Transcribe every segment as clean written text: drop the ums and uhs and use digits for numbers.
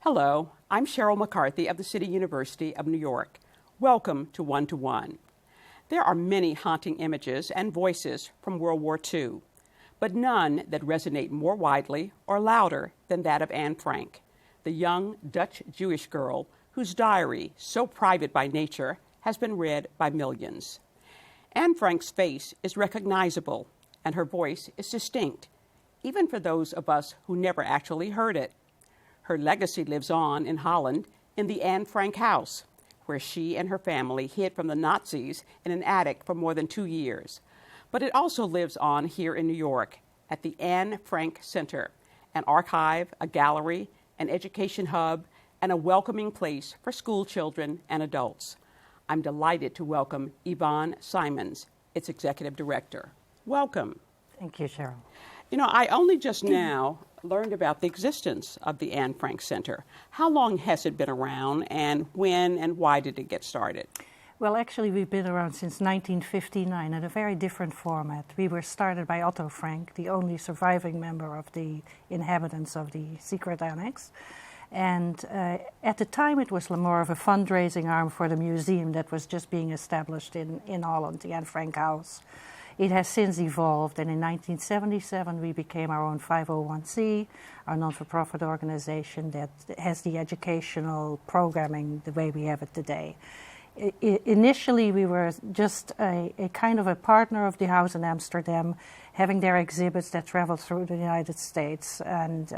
Hello, I'm Sheryl McCarthy of the City University of New York. Welcome to One to One. There are many haunting images and voices from World War II, but none that resonate more widely or louder than that of Anne Frank, the young Dutch Jewish girl whose diary, so private by nature, has been read by millions. Anne Frank's face is recognizable, and her voice is distinct, even for those of us who never actually heard it. Her legacy lives on in Holland in the Anne Frank house, where she and her family hid from the Nazis in an attic for more than 2 years. But it also lives on here in New York at the Anne Frank Center, an archive, a gallery, an education hub, and a welcoming place for school children and adults. I'm delighted to welcome Yvonne Simons, its executive director. Welcome. Thank you, Sheryl. You know, I only just now learned about the existence of the Anne Frank Center. How long has it been around, and when and why did it get started? Well, actually, we've been around since 1959 in a very different format. We were started by Otto Frank, the only surviving member of the inhabitants of the secret annex. And at the time, it was more of a fundraising arm for the museum that was just being established in Holland, the Anne Frank House. It has since evolved, and in 1977 we became our own 501c, our non-for-profit organization that has the educational programming the way we have it today. Initially, we were just a kind of a partner of the house in Amsterdam, having their exhibits that traveled through the United States, and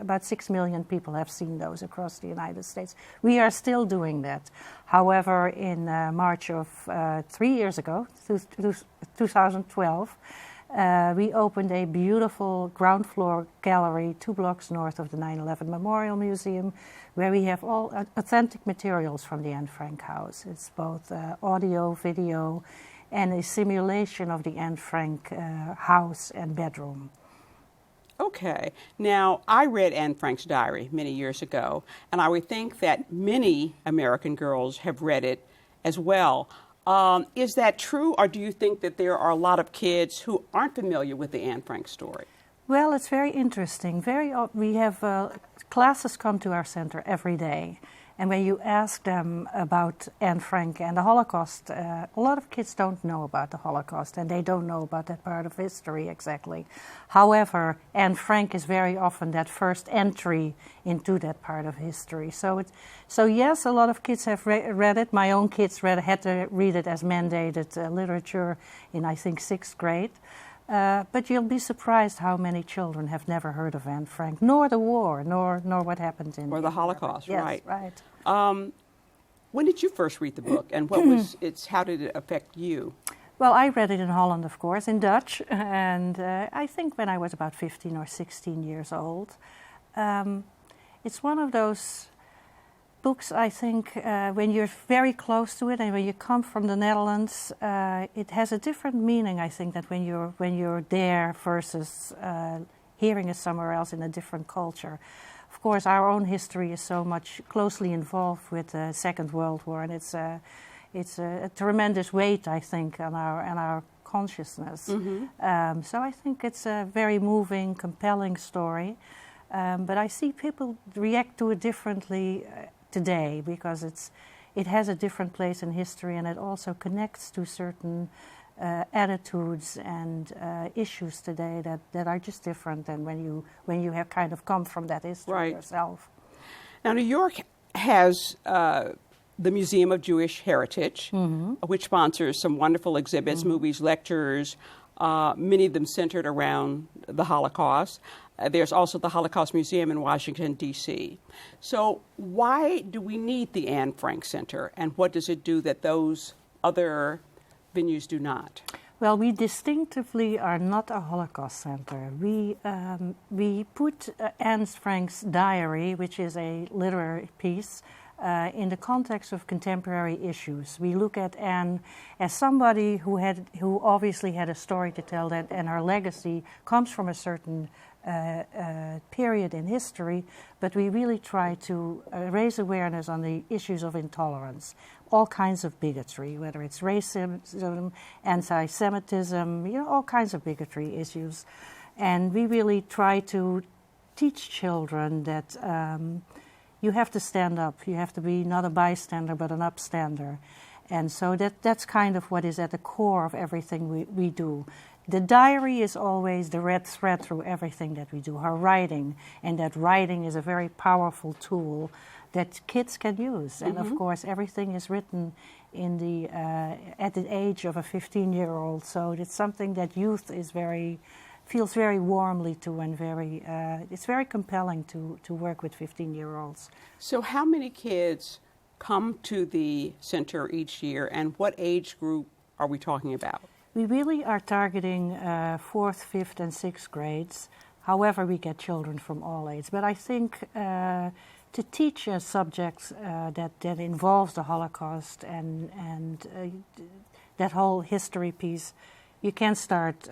about 6 million people have seen those across the United States. We are still doing that. However, in March of 3 years ago, 2012, we opened a beautiful ground floor gallery 2 blocks north of the 9/11 Memorial Museum, where we have all authentic materials from the Anne Frank house. It's both audio, video, and a simulation of the Anne Frank house and bedroom. Okay. Now, I read Anne Frank's diary many years ago, and I would think that many American girls have read it as well. Is that true, or do you think that there are a lot of kids who aren't familiar with the Anne Frank story? Well, it's very interesting. We have classes come to our center every day, and when you ask them about Anne Frank and the Holocaust, a lot of kids don't know about the Holocaust, and they don't know about that part of history exactly. However, Anne Frank is very often that first entry into that part of history. So yes, a lot of kids have read it. My own kids had to read it as mandated literature in, I think, 6th grade. But you'll be surprised how many children have never heard of Anne Frank, nor the war, nor what happened in... Or the Holocaust, yes, right. Right. When did you first read the book, and how did it affect you? Well, I read it in Holland, of course, in Dutch, and I think when I was about 15 or 16 years old. It's one of those books, I think, when you're very close to it and when you come from the Netherlands, it has a different meaning, I think, than when you're there versus hearing it somewhere else in a different culture. Of course, our own history is so much closely involved with the Second World War, and it's a tremendous weight, I think, on our consciousness. Mm-hmm. So I think it's a very moving, compelling story. But I see people react to it differently today because it has a different place in history, and it also connects to certain attitudes and issues today that are just different than when you have kind of come from that history right. yourself. Now, New York has the Museum of Jewish Heritage, mm-hmm. which sponsors some wonderful exhibits, mm-hmm. movies, lectures, many of them centered around the Holocaust. There's also the Holocaust Museum in Washington, D.C. So why do we need the Anne Frank Center, and what does it do that those other venues do not? Well, we distinctively are not a Holocaust center. We put Anne Frank's diary, which is a literary piece, in the context of contemporary issues. We look at Anne as somebody who obviously had a story to tell, and her legacy comes from a certain period in history, but we really try to raise awareness on the issues of intolerance, all kinds of bigotry, whether it's racism, anti-Semitism, all kinds of bigotry issues. And we really try to teach children that you have to stand up. You have to be not a bystander, but an upstander. And so that's kind of what is at the core of everything we do. The diary is always the red thread through everything that we do, our writing. And that writing is a very powerful tool that kids can use. And of course, everything is written in the at the age of a 15-year-old. So it's something that youth is feels very warmly to, and it's very compelling to work with 15-year-olds. So how many kids come to the center each year, and what age group are we talking about? We really are targeting 4th, 5th, and 6th grades. However, we get children from all ages. But I think to teach a subject that involves the Holocaust and that whole history piece, you can start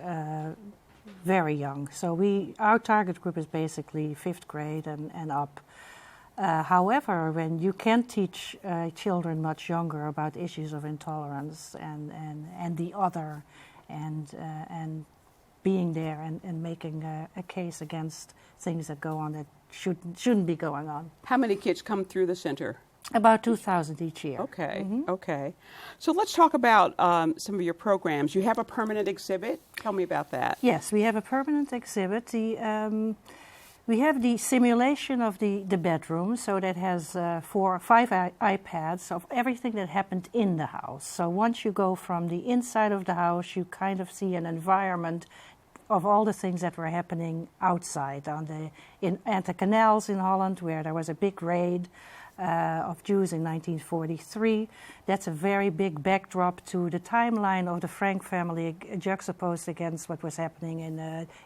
very young. So our target group is basically 5th grade and up. However, when you can teach children much younger about issues of intolerance and the other, and being there and making a case against things that go on that shouldn't be going on. How many kids come through the center? About 2,000 each year. Okay, okay. So let's talk about some of your programs. You have a permanent exhibit. Tell me about that. Yes, we have a permanent exhibit. We have the simulation of the bedroom, so that has 4 or 5 iPads of everything that happened in the house. So once you go from the inside of the house, you kind of see an environment of all the things that were happening outside at the canals in Holland, where there was a big raid of Jews in 1943. That's a very big backdrop to the timeline of the Frank family, juxtaposed against what was happening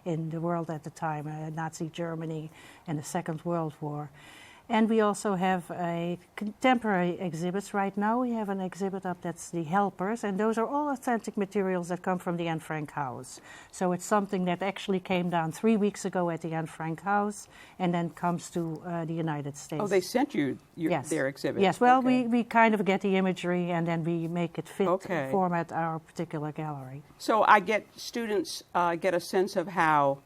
in the world at the time, Nazi Germany and the Second World War. And we also have contemporary exhibits. Right now we have an exhibit up that's the Helpers, and those are all authentic materials that come from the Anne Frank house. So it's something that actually came down 3 weeks ago at the Anne Frank house and then comes to the United States. Oh, they sent you their exhibit? Yes, well, okay. we kind of get the imagery and then we make it fit format our particular gallery. So students get a sense of how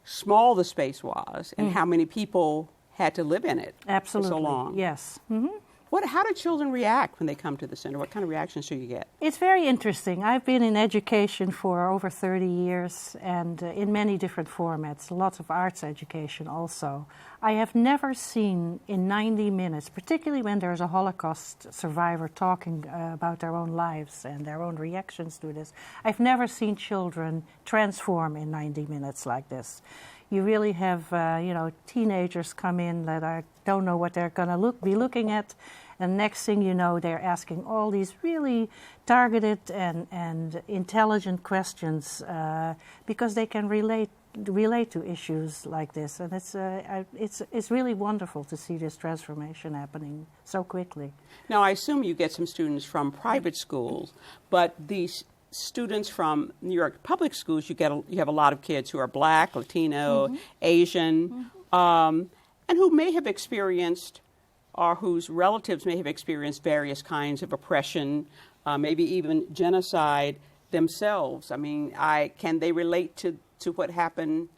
small the space was and how many people had to live in it for so long. Yes. How do children react when they come to the center? What kind of reactions do you get? It's very interesting. I've been in education for over 30 years and in many different formats, lots of arts education also. I have never seen in 90 minutes, particularly when there's a Holocaust survivor talking about their own lives and their own reactions to this, I've never seen children transform in 90 minutes like this. You really have, teenagers come in that don't know what they're going to be looking at, and next thing you know, they're asking all these really targeted and intelligent questions because they can relate to issues like this, and it's really wonderful to see this transformation happening so quickly. Now, I assume you get some students from private schools, but these students from New York public schools, you have a lot of kids who are Black, Latino, Asian, and who may have experienced, or whose relatives may have experienced various kinds of oppression, maybe even genocide themselves. I mean, can they relate to what happened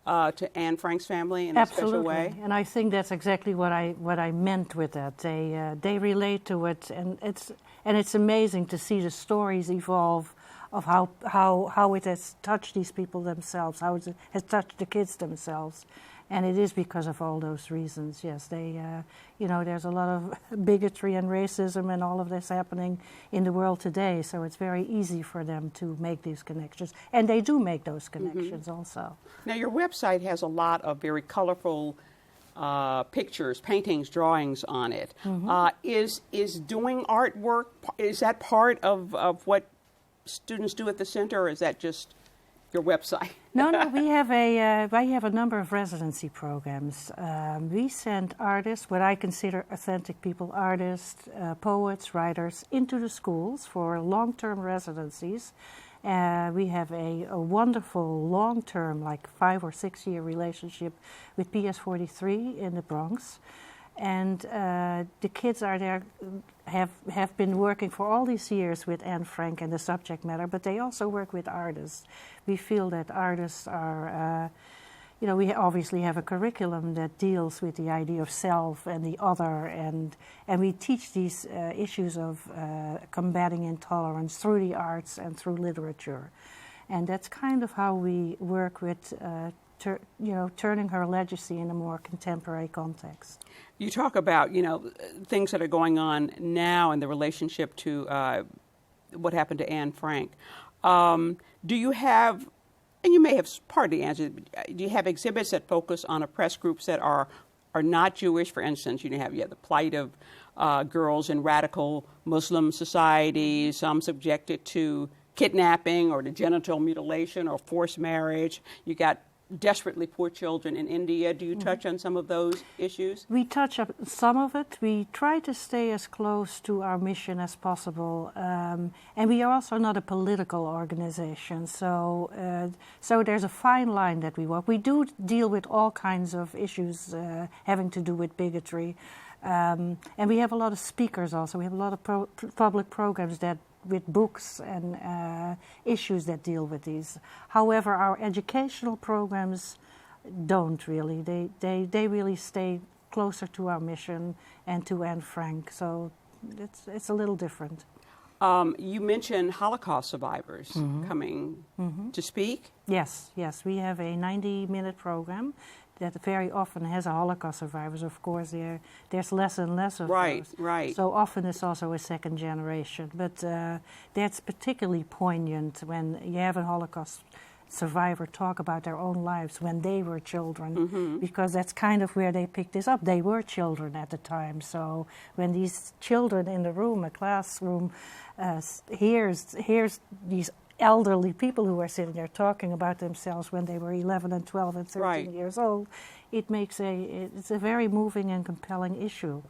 to Anne Frank's family in a special way? And I think that's exactly what I meant with that. They relate to it, and it's amazing to see the stories evolve of how it has touched these people themselves, how it has touched the kids themselves. And it is because of all those reasons. Yes, there's a lot of bigotry and racism and all of this happening in the world today. So it's very easy for them to make these connections. And they do make those connections also. Now, your website has a lot of very colorful pictures, paintings, drawings on it. Is doing artwork, is that part of what students do at the center, or is that just your website? No, we have a number of residency programs. We send artists, what I consider authentic people, artists, poets, writers, into the schools for long-term residencies. We have a wonderful long-term, like 5 or 6 year relationship with PS43 in the Bronx. And the kids are there, have been working for all these years with Anne Frank and the subject matter, but they also work with artists. We feel that artists are, we obviously have a curriculum that deals with the idea of self and the other, and we teach these issues of combating intolerance through the arts and through literature. And that's kind of how we work with turning her legacy in a more contemporary context. You talk about, things that are going on now in the relationship to what happened to Anne Frank. Do you have, and you may have partly answered, do you have exhibits that focus on oppressed groups that are not Jewish? For instance, you have the plight of girls in radical Muslim societies, some subjected to kidnapping or to genital mutilation or forced marriage. You got desperately poor children in India. Do you touch on some of those issues? We touch on some of it. We try to stay as close to our mission as possible. And we are also not a political organization. So there's a fine line that we walk. We do deal with all kinds of issues having to do with bigotry. And we have a lot of speakers also. We have a lot of public programs that with books and issues that deal with these. However, our educational programs don't really. They really stay closer to our mission and to Anne Frank. So it's a little different. You mentioned Holocaust survivors coming to speak. Yes. We have a 90-minute program that very often has a Holocaust survivors. Of course, there's less and less of those. Right. So often it's also a second generation. But that's particularly poignant when you have a Holocaust survivor talk about their own lives when they were children, because that's kind of where they picked this up. They were children at the time. So when these children in the room, a classroom, hears these elderly people who are sitting there talking about themselves when they were 11 and 12 and 13 years old, it's a very moving and compelling issue.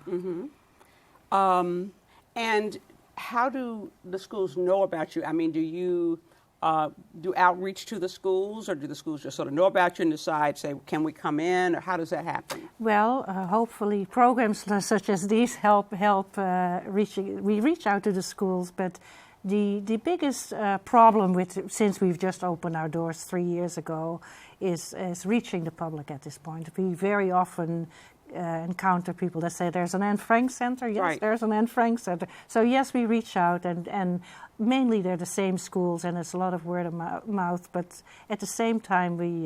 And how do the schools know about you? I mean, do you do outreach to the schools, or do the schools just sort of know about you and decide, say, can we come in, or how does that happen? Well, hopefully programs such as these help we reach out to the schools, but the biggest problem since we've just opened our doors 3 years ago is reaching the public at this point. We very often encounter people that say there's an Anne Frank Center. Yes, there's an Anne Frank Center. So yes, we reach out, and mainly they're the same schools, and it's a lot of word of mouth. But at the same time, we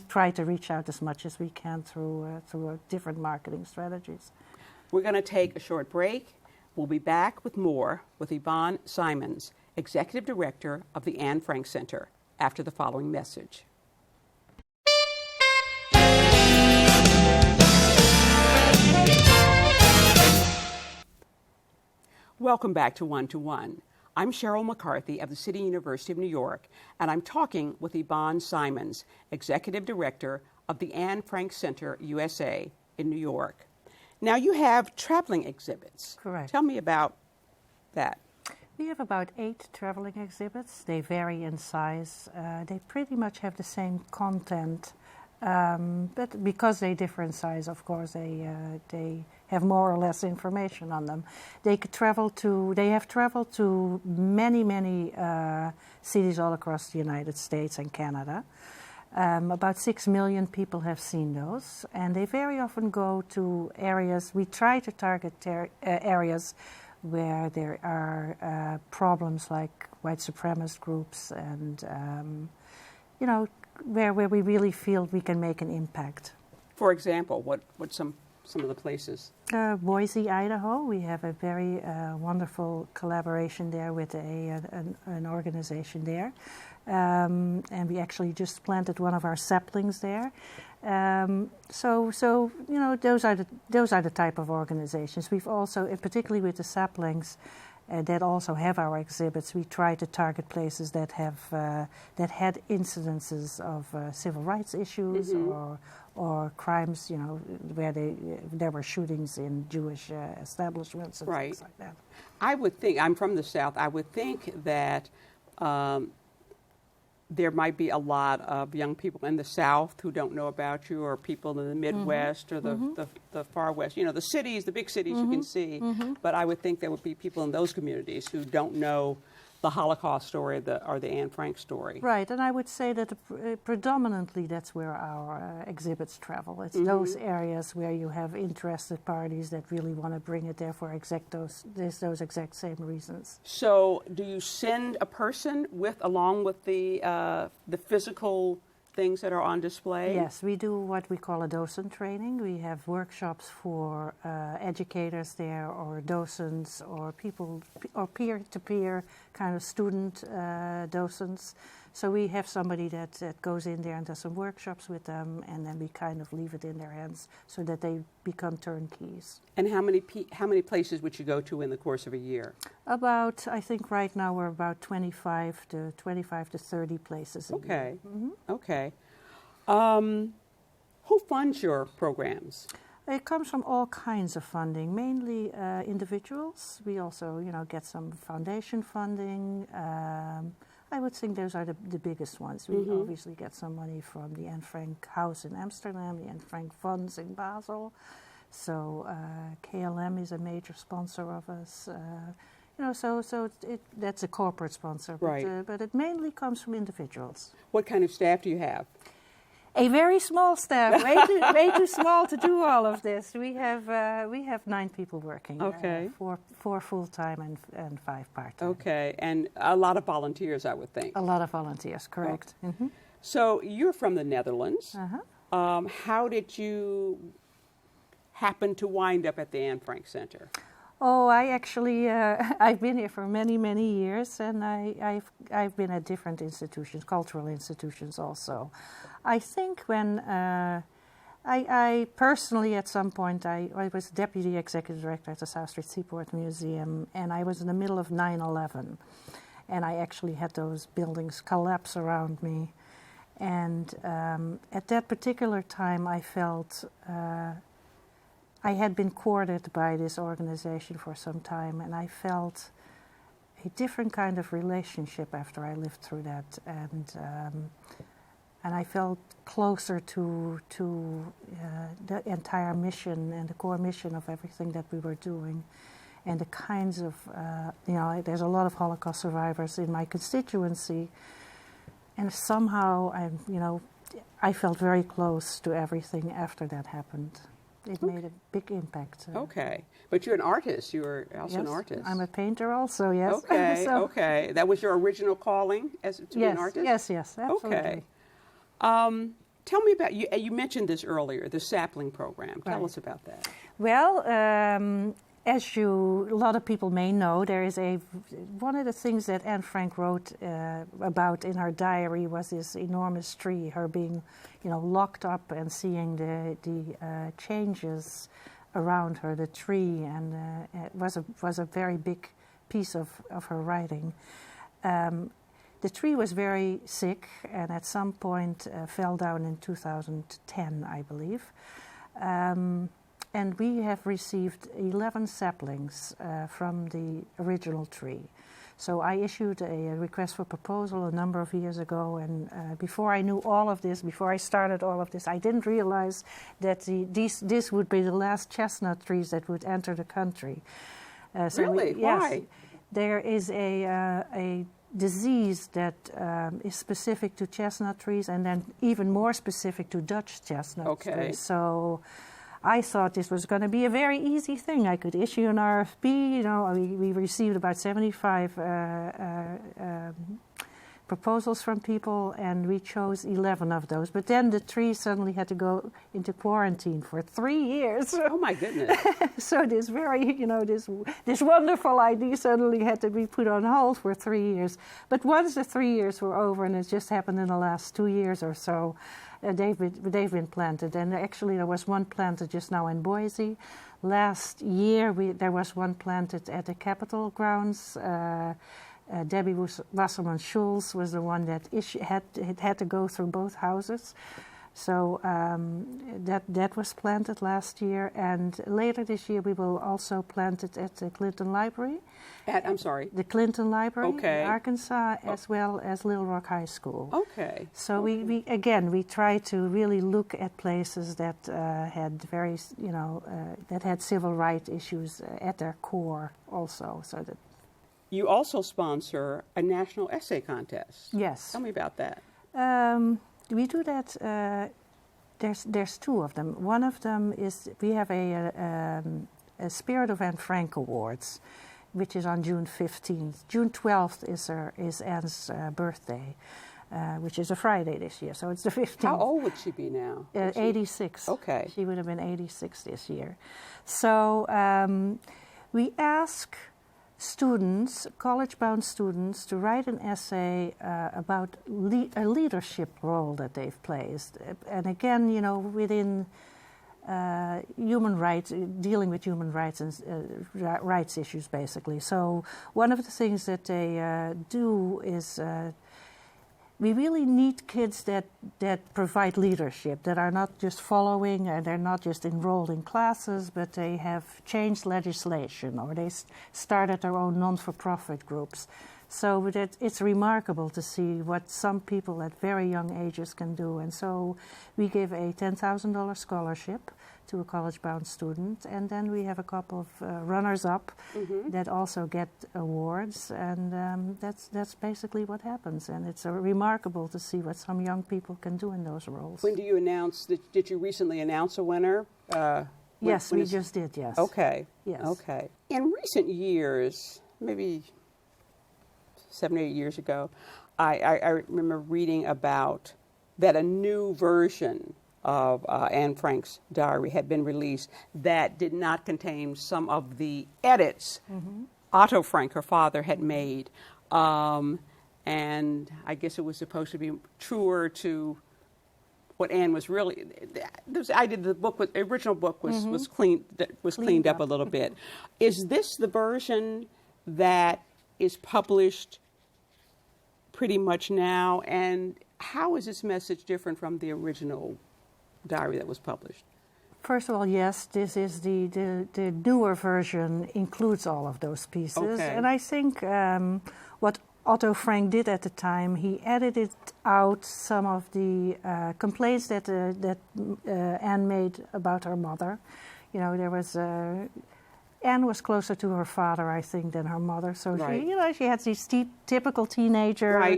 try to reach out as much as we can through different marketing strategies. We're going to take a short break. We'll be back with more with Yvonne Simons, Executive Director of the Anne Frank Center, after the following message. Welcome back to One to One. I'm Sheryl McCarthy of the City University of New York, and I'm talking with Yvonne Simons, Executive Director of the Anne Frank Center USA in New York. Now, you have traveling exhibits. Correct. Tell me about that. We have about 8 traveling exhibits. They vary in size. They pretty much have the same content, but because they differ in size, of course, they have more or less information on them. They have traveled to many cities all across the United States and Canada. About 6 million people have seen those, and they very often go to areas. We try to target areas where there are problems like white supremacist groups, and where we really feel we can make an impact. For example, what some of the places? Boise, Idaho. We have a very wonderful collaboration there with an organization there. And we actually just planted one of our saplings there. So those are the type of organizations. We've also, particularly with the saplings, that also have our exhibits. We try to target places that had incidences of civil rights issues or crimes, where there were shootings in Jewish establishments and things like that. I would think, I'm from the South, I would think that there might be a lot of young people in the South who don't know about you, or people in the Midwest or the far West. The cities, the big cities you can see, but I would think there would be people in those communities who don't know the Holocaust story or the Anne Frank story. Right, and I would say that predominantly that's where our exhibits travel. It's those areas where you have interested parties that really want to bring it there for those exact same reasons. So, do you send a person along with the physical things that are on display? Yes, we do what we call a docent training. We have workshops for educators there, or docents, or people, or peer-to-peer kind of student docents. So we have somebody that goes in there and does some workshops with them, and then we kind of leave it in their hands so that they become turnkeys. And how many places would you go to in the course of a year? About, I think right now we're about 25 to 30 places a year. Okay. Okay. Who funds your programs? It comes from all kinds of funding, mainly individuals. We also, get some foundation funding. I would think those are the biggest ones. We obviously get some money from the Anne Frank House in Amsterdam, the Anne Frank Funds in Basel. So KLM is a major sponsor of us. That's a corporate sponsor. Right. But it mainly comes from individuals. What kind of staff do you have? A very small staff, way too small to do all of this. We have 9 people working. Okay. 4 full-time and 5 part-time. Okay, and a lot of volunteers, I would think. A lot of volunteers, correct. Oh. So you're from the Netherlands. How did you happen to wind up at the Anne Frank Center? Oh, I actually, I've been here for many, many years, and I've been at different institutions, cultural institutions also. I think when I personally, at some point, I was deputy executive director at the South Street Seaport Museum, and I was in the middle of 9/11, and I actually had those buildings collapse around me. And at that particular time, I felt I had been courted by this organization for some time, and I felt a different kind of relationship after I lived through that, and I felt closer to the entire mission and the core mission of everything that we were doing, and the kinds of there's a lot of Holocaust survivors in my constituency, and somehow I felt very close to everything after that happened. It made a big impact. Okay. But you're an artist. You were also an artist. I'm a painter also, yes. Okay, okay. That was your original calling to be an artist? Yes, absolutely. Okay. Tell me about, you mentioned this earlier, the sapling program. Tell us about that. Well, as a lot of people may know, there is one of the things that Anne Frank wrote about in her diary was this enormous tree, her being, locked up and seeing the changes around her, the tree, and it was a very big piece of her writing. The tree was very sick, and at some point fell down in 2010, I believe. And we have received 11 saplings from the original tree. So I issued a request for proposal a number of years ago, and before I knew all of this, before I started all of this, I didn't realize that this would be the last chestnut trees that would enter the country. Really? Why? Yes, there is a disease that is specific to chestnut trees, and then even more specific to Dutch chestnut trees. So I thought this was going to be a very easy thing. I could issue an RFP. We received about 75 proposals from people, and we chose 11 of those. But then the tree suddenly had to go into quarantine for 3 years. Oh my goodness! So this this wonderful idea suddenly had to be put on hold for 3 years. But once the 3 years were over, and it just happened in the last 2 years or so, they've been planted. And actually, there was one planted just now in Boise. Last year, there was one planted at the Capitol grounds. Debbie Wasserman-Schulz was the one that had to go through both houses. So that was planted last year, and later this year we will also plant it at the Clinton Library. The Clinton Library in Arkansas, as well as Little Rock High School. Okay. So we try to really look at places that had that had civil rights issues at their core also, so that. you also sponsor a national essay contest. Yes. Tell me about that. We do that. There's two of them. One of them is we have a Spirit of Anne Frank Awards, which is on June 15th. June 12th is Anne's birthday, which is a Friday this year, so it's the 15th. How old would she be now? 86. Okay. She would have been 86 this year. So we ask students, college-bound students, to write an essay about a leadership role that they've played. And again, you know, within human rights, dealing with human rights and rights issues, basically. So one of the things that they do is we really need kids that provide leadership, that are not just following and they're not just enrolled in classes, but they have changed legislation or they started their own non-for-profit groups. So it's remarkable to see what some people at very young ages can do. And so we give a $10,000 scholarship to a college-bound student, and then we have a couple of runners-up that also get awards, and that's basically what happens. And it's remarkable to see what some young people can do in those roles. When do you announce? Did you recently announce a winner? Yes, we just did. Yes. Okay. Yes. Okay. In recent years, maybe 7 or 8 years ago, I remember reading about that a new version of Anne Frank's diary had been released that did not contain some of the edits Otto Frank, her father, had made. And I guess it was supposed to be truer to what Anne was really. The original book was cleaned up a little bit. Is this the version that is published pretty much now? And how is this message different from the original diary that was published? First of all, yes, this is the newer version includes all of those pieces. Okay. And I think what Otto Frank did at the time, he edited out some of the complaints that Anne made about her mother. You know, there was Anne was closer to her father, I think, than her mother. So right. she had these typical teenager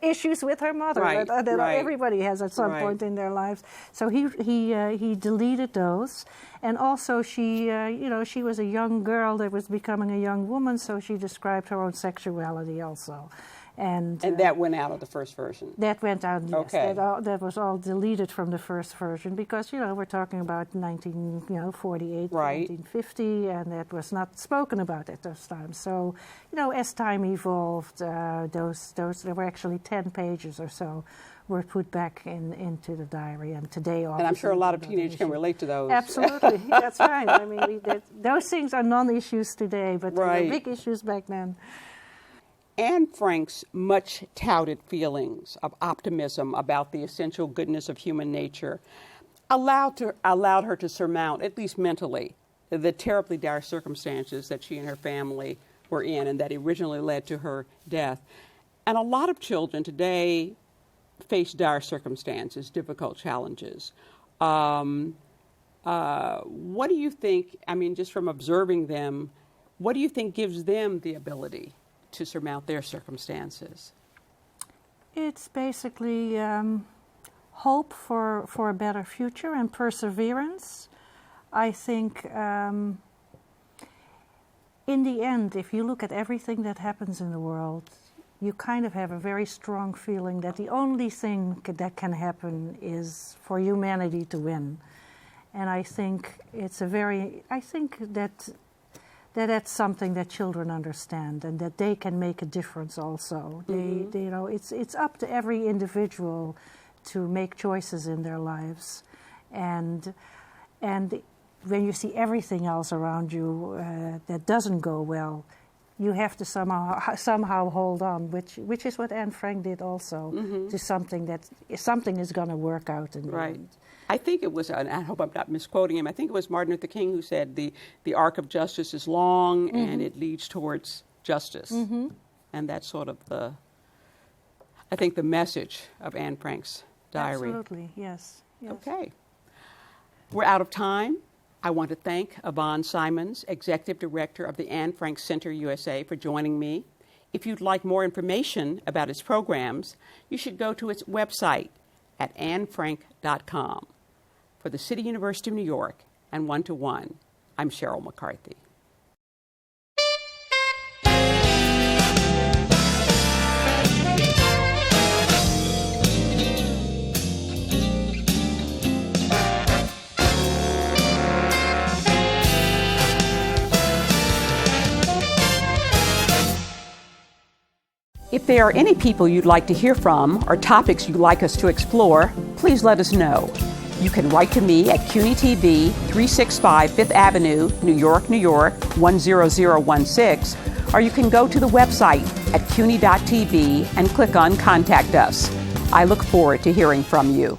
issues with her mother that everybody has at some point in their lives. So he deleted those, and also she was a young girl that was becoming a young woman, so she described her own sexuality also. And that went out of the first version? That went out, yes. Okay. That was all deleted from the first version because, we're talking about 1948, 1950, and that was not spoken about at those times. So, as time evolved, there were actually 10 pages or so were put back into the diary, and today obviously... And I'm sure a lot of teenagers can relate to those. Absolutely, that's right. I mean, those things are non-issues today, but they were big issues back then. Anne Frank's much-touted feelings of optimism about the essential goodness of human nature allowed her to surmount, at least mentally, the terribly dire circumstances that she and her family were in and that originally led to her death. And a lot of children today face dire circumstances, difficult challenges. What do you think, just from observing them, what do you think gives them the ability to surmount their circumstances? It's basically hope for a better future and perseverance. I think in the end, if you look at everything that happens in the world, you kind of have a very strong feeling that the only thing that can happen is for humanity to win. And I think that's something that children understand and that they can make a difference also. It's up to every individual to make choices in their lives. And when you see everything else around you that doesn't go well, you have to somehow hold on, which is what Anne Frank did also, to something is going to work out in the end. I think it was, and I hope I'm not misquoting him, I think it was Martin Luther King who said the arc of justice is long and it leads towards justice. And that's sort of the message of Anne Frank's diary. Absolutely, yes. Okay. We're out of time. I want to thank Yvonne Simons, Executive Director of the Anne Frank Center USA, for joining me. If you'd like more information about its programs, you should go to its website at annefrank.com. For the City University of New York and One to One, I'm Sheryl McCarthy. If there are any people you'd like to hear from or topics you'd like us to explore, please let us know. You can write to me at CUNY TV, 365 Fifth Avenue, New York, 10016, or you can go to the website at cuny.tv and click on Contact Us. I look forward to hearing from you.